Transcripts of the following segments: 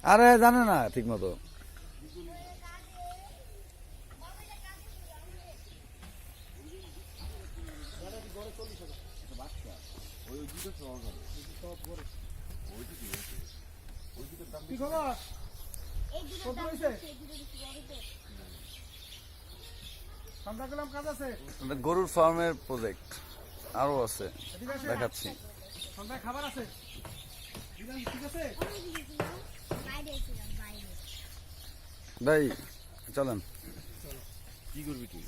আরে জানে না ঠিক মতো। গরুর ফার্মের প্রজেক্ট আরো আছে, দেখাচ্ছি। খাবার আছে ভাই চলেন, কি করবি তুই?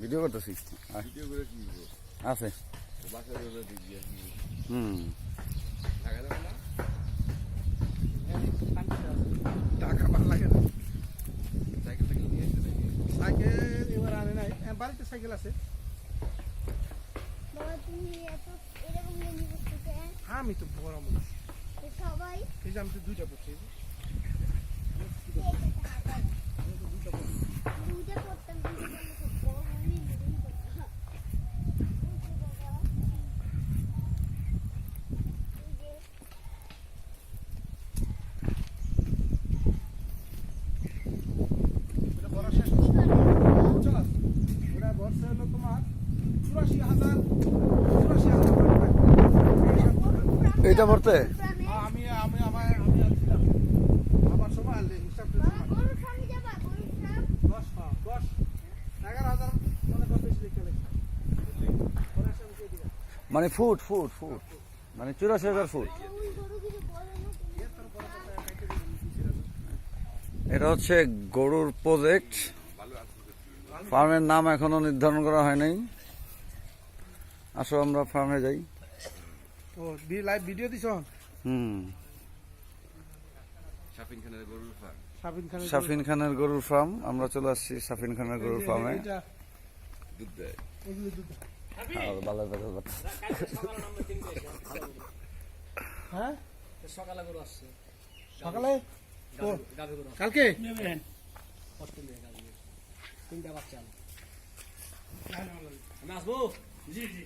ভিডিও করতেছি। ভিডিও করে কি করবো? আছে বাসায় দেখবি আর কি হুম টাকা দেবে না? টাকা ভালো লাগে না। সাইকেল টাইকেল নিয়ে এসে নাকি? সাইকেল এবার আনে নাই, বাড়িতে সাইকেল আছে। হ্যাঁ আমি তো বড় মানুষ, এই যে আমি তো দুইটা পড়ছি। ওটা বর্ষা হলো তোমার 84,000 এইটা ভরতে আমি আসছিলাম আমার সময় আনলে হিসাব করে 11,000 মানে 10 লিখে লেখা মানে ফুট ফুট ফুট মানে 84,000 ফুট। এটা হচ্ছে গরুর প্রজেক্ট। ফার্মের নাম এখনো নির্ধারণ করা হয় নাই। আসো আমরা ফার্মে যাই। ও লাইভ ভিডিও দিছ? হুম শাফিন খানের গরুর ফার্ম। শাফিন খানের গরুর ফার্ম। আমরা চলে আসছি শাফিন খানের গরুর ফার্মে। দুধ দেয়। এগুলো দুধ। হ্যাঁ সকালে গরু আসছে, সকালে গাভী গরু কালকে অস্ট্রেলিয়া গাভী, 3টা বাচ্চা। আমি আসবো। জি জি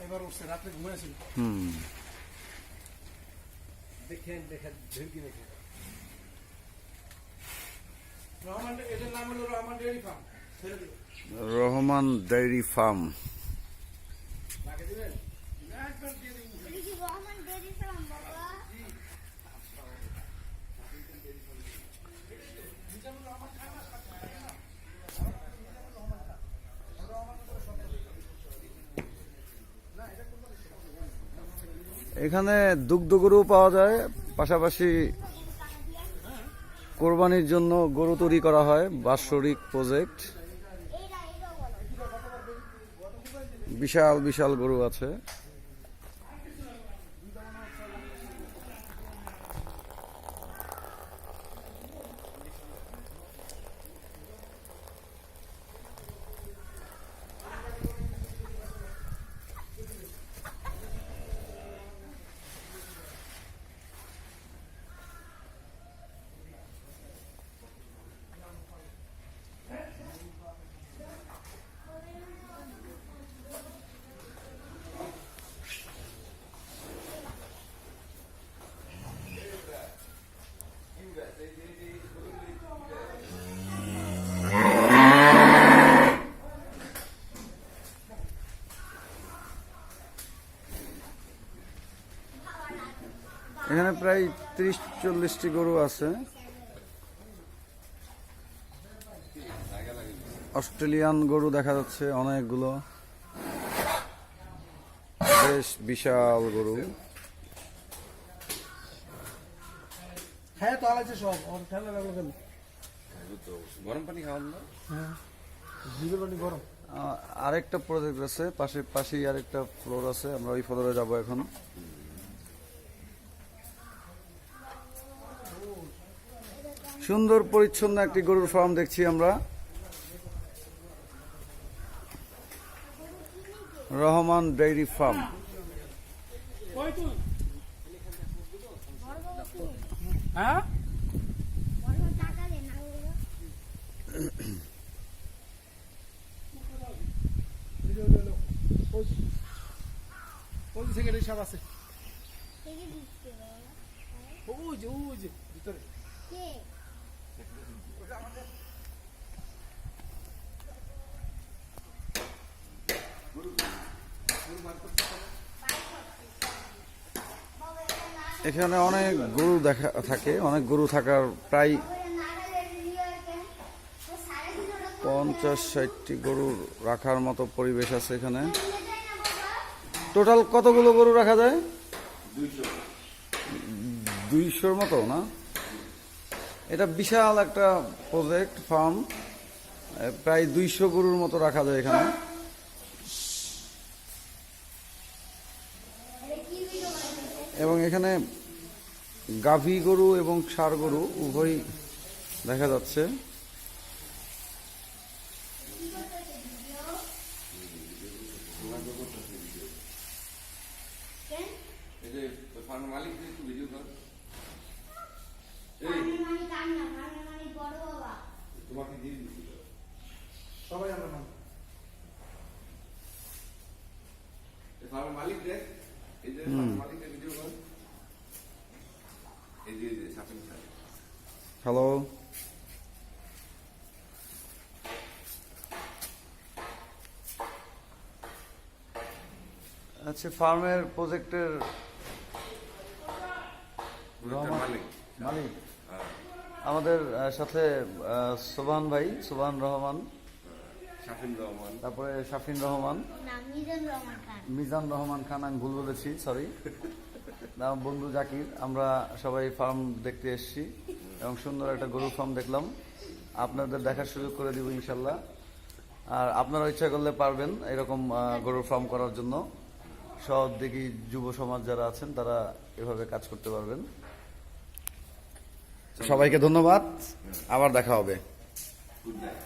এবার উঠছে, রাত্রে ঘুমাইছিল। হুম দেখেন ঢুকি দেখেন। রহমান, এটার নাম হলো রহমান ডেয়ারি ফার্ম। ছেড়ে দিও। Rahman dairy farm. রাখে দিবেন? এখানে দুগ্ধ গরু পাওয়া যায়, পাশাপাশি কোরবানির জন্য গরু তৈরি করা হয়। বাৎসরিক প্রজেক্ট, বিশাল বিশাল গরু আছে। এখানে প্রায় 30-40টি গরু আছে। অস্ট্রেলিয়ান গরু দেখা যাচ্ছে অনেকগুলো, বেশ বিশাল গরু। হ্যাঁ তো আলাইছে সব, ওর ঠান্ডা লাগলো কেন? গরম পানি খাওয়ান না? হ্যাঁ জিভে পানি গরম। আরেকটা প্রজেক্ট আছে পাশেই আরেকটা ফ্লোর আছে, আমরা ওই ফ্লোরে যাব এখন। সুন্দর পরিচ্ছন্ন একটি গরুর ফার্ম দেখছি আমরা। Rahman dairy farm. হ্যাঁ সেক্রেটারি সাহেব আছে। ওই ওই যে ভিতরে এখানে অনেক গরু দেখা থাকে, অনেক গরু থাকার প্রায় 50-60টি গরু রাখার মতো পরিবেশ আছে এখানে। টোটাল কতগুলো গরু রাখা যায়? 200-র মতো না? এটা বিশাল একটা প্রজেক্ট ফার্ম, প্রায় 200 গরুর মতো রাখা যায় এখানে। এবং এখানে গাভী গরু এবং ষাঁড় গরু উভয়ই দেখা যাচ্ছে। এই যে ফার্মের মালিক একটু ভিডিও কর। তোমাকে দিয়ে দিচ্ছি তো। সবাই আমরা মানি। এই ফার্মের মালিক দেখ, এই যে ফার্মের মালিকের ভিডিও কর। এই যে সাপিং খায়। হ্যালো, আচ্ছা ফার্মের প্রজেক্টের মালিক মালিক আমাদের সাথে সোবান ভাই, সোবান রহমান, শাফিন রহমান, তারপরে শাফিন রহমান, মিজান রহমান খান, আমি ভুল বলেছি, সরি। আমার বন্ধু জাকির, আমরা সবাই ফার্ম দেখতে এসেছি এবং সুন্দর একটা গরুর ফার্ম দেখলাম। আপনাদের দেখার সুযোগ করে দিব ইনশাল্লাহ। আর আপনারা ইচ্ছা করলে পারবেন এরকম গরুর ফার্ম করার জন্য। সহযোগী যুব সমাজ যারা আছেন তারা এভাবে কাজ করতে পারবেন। সবাইকে ধন্যবাদ, আবার দেখা হবে। Good night.